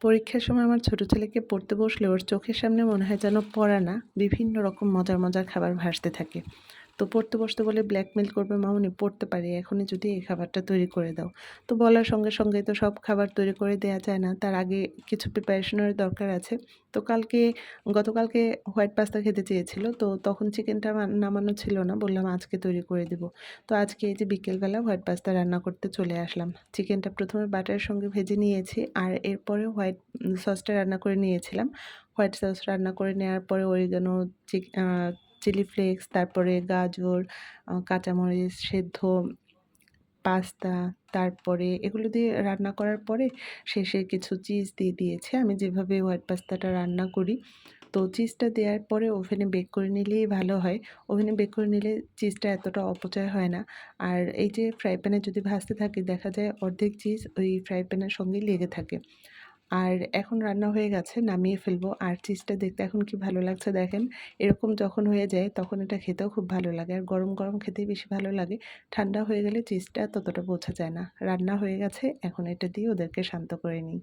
পরীক্ষার সময় আমার ছোট ছেলেকে পড়তে বসলে ওর চোখের সামনে মনে হয় যেন পড়া না, বিভিন্ন রকম মজার মজার খাবার ভাসতে থাকে। তো পড়তে বসতে বলে ব্ল্যাকমেল করবে, মামুনি পড়তে পারি, এখনই যদি এই খাবারটা তৈরি করে দাও। তো বলার সঙ্গে সঙ্গে তো সব খাবার তৈরি করে দেয়া যায় না, তার আগে কিছু প্রিপারেশনের দরকার আছে। তো গতকালকে হোয়াইট পাস্তা খেতে চেয়েছিল, তো তখন চিকেনটা নামানো ছিল না, বললাম আজকে তৈরি করে দিব। তো আজকে এই যে বিকেলবেলা হোয়াইট পাস্তা রান্না করতে চলে আসলাম। চিকেনটা প্রথমে বাটারের সঙ্গে ভেজে নিয়েছি, আর এরপরে হোয়াইট সসটা রান্না করে নিয়েছিলাম। হোয়াইট সস রান্না করে নেওয়ার পরে অরিগানো, চিলি ফ্লেক্স, তারপরে গাজর, কাঁচামরিচ সেদ্ধ, পাস্তা, তারপরে এগুলো দিয়ে রান্না করার পরে শেষে কিছু চিজ দিয়ে দিয়েছি। আমি যেভাবে হোয়াইট পাস্তাটা রান্না করি। তো চিজটা দেওয়ার পরে ওভেনে বেক করে নিলেই ভালো হয়। ওভেনে বেক করে নিলে চিজটা এতটা অপচয় হয় না। আর এই যে ফ্রাই প্যানে যদি ভাজতে থাকি, দেখা যায় অর্ধেক চিজ ওই ফ্রাই প্যানের সঙ্গেই লেগে থাকে। আর এখন রান্না হয়ে গেছে, নামিয়ে ফেলবো। আর চিজটা দেখতে এখন কি ভালো লাগছে দেখেন। এরকম যখন হয়ে যায় তখন এটা খেতেও খুব ভালো লাগে। আর গরম গরম খেতেই বেশি ভালো লাগে। ঠান্ডা হয়ে গেলে চিজটা ততটা বোঝা যায় না। রান্না হয়ে গেছে, এখন এটা দিয়ে ওদেরকে শান্ত করে নিই।